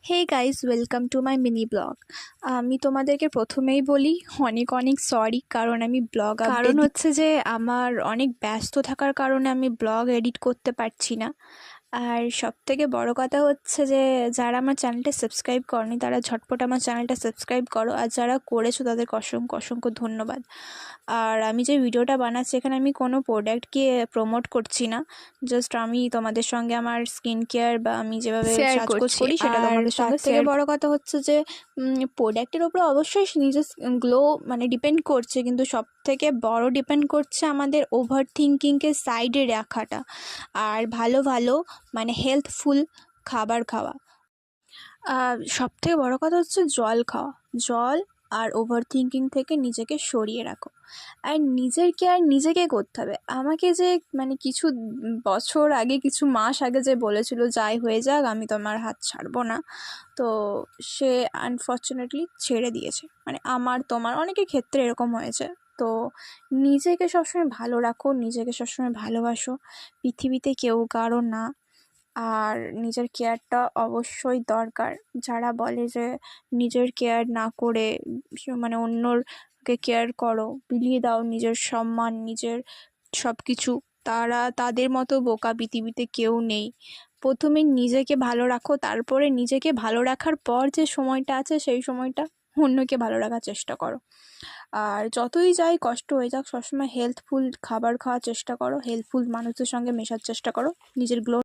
Hey guys, welcome to my mini blog. আমি তোমাদেরকে প্রথমেই বলি অনেক অনেক সরি, কারণ আমি ব্লগ কারণ হচ্ছে যে আমার অনেক ব্যস্ত থাকার কারণে আমি ব্লগ এডিট করতে পারছি না। আর সবথেকে বড় কথা হচ্ছে যে যারা আমার চ্যানেলটা সাবস্ক্রাইব করনি তারা ঝটপট আমার চ্যানেলটা সাবস্ক্রাইব করো, আর যারা করেছো তাদেরকে অসংখ্য অসংখ্য ধন্যবাদ। আর আমি যে ভিডিওটা বানাচ্ছি এখানে আমি কোনো প্রোডাক্টকে প্রমোট করছি না, জাস্ট আমি তোমাদের সঙ্গে আমার স্কিন কেয়ার বা আমি যেভাবে সাজগোজ করি সেটা তোমাদের সঙ্গে থেকে বড় কথা হচ্ছে যে প্রোডাক্টের ওপরে অবশ্যই নিজের গ্লো মানে ডিপেন্ড করছে, কিন্তু সব থেকে বড় ডিপেন্ড করছে আমাদের ওভার থিঙ্কিংকে সাইডে রাখাটা আর ভালো ভালো মানে হেলথফুল খাবার খাওয়া। সব থেকে বড়ো কথা হচ্ছে জল খাওয়া, জল আর ওভার থিঙ্কিং থেকে নিজেকে সরিয়ে রাখো। আর নিজের কেয়ার নিজেকে করতে হবে। আমাকে যে মানে কিছু বছর আগে, কিছু মাস আগে যে বলেছিল যাই হয়ে যাক আমি তোমার হাত ছাড়বো না, তো সে আনফর্চুনেটলি ছেড়ে দিয়েছে। মানে আমার তোমার অনেকের ক্ষেত্রে এরকম হয়েছে। তো নিজেকে সবসময় ভালো রাখো, নিজেকে সবসময় ভালোবাসো, পৃথিবীতে কেউ কারো না। আর নিজের কেয়ারটা অবশ্যই দরকার। যারা বলে যে নিজের কেয়ার না করে মানে অন্যকে কেয়ার করো, বিলিয়ে দাও নিজের সম্মান, নিজের সব কিছু, তাদের মতো বোকা পৃথিবীতে কেউ নেই। প্রথমে নিজেকে ভালো রাখো, তারপরে নিজেকে ভালো রাখার পর যে সময়টা আছে সেই সময়টা অন্যকে ভালো রাখার চেষ্টা করো। আর যতই যাই কষ্ট হয়ে যাক সবসময় হেলথফুল খাবার খাওয়ার চেষ্টা করো, হেল্পফুল মানুষদের সঙ্গে মেশার চেষ্টা করো, নিজের গ্লো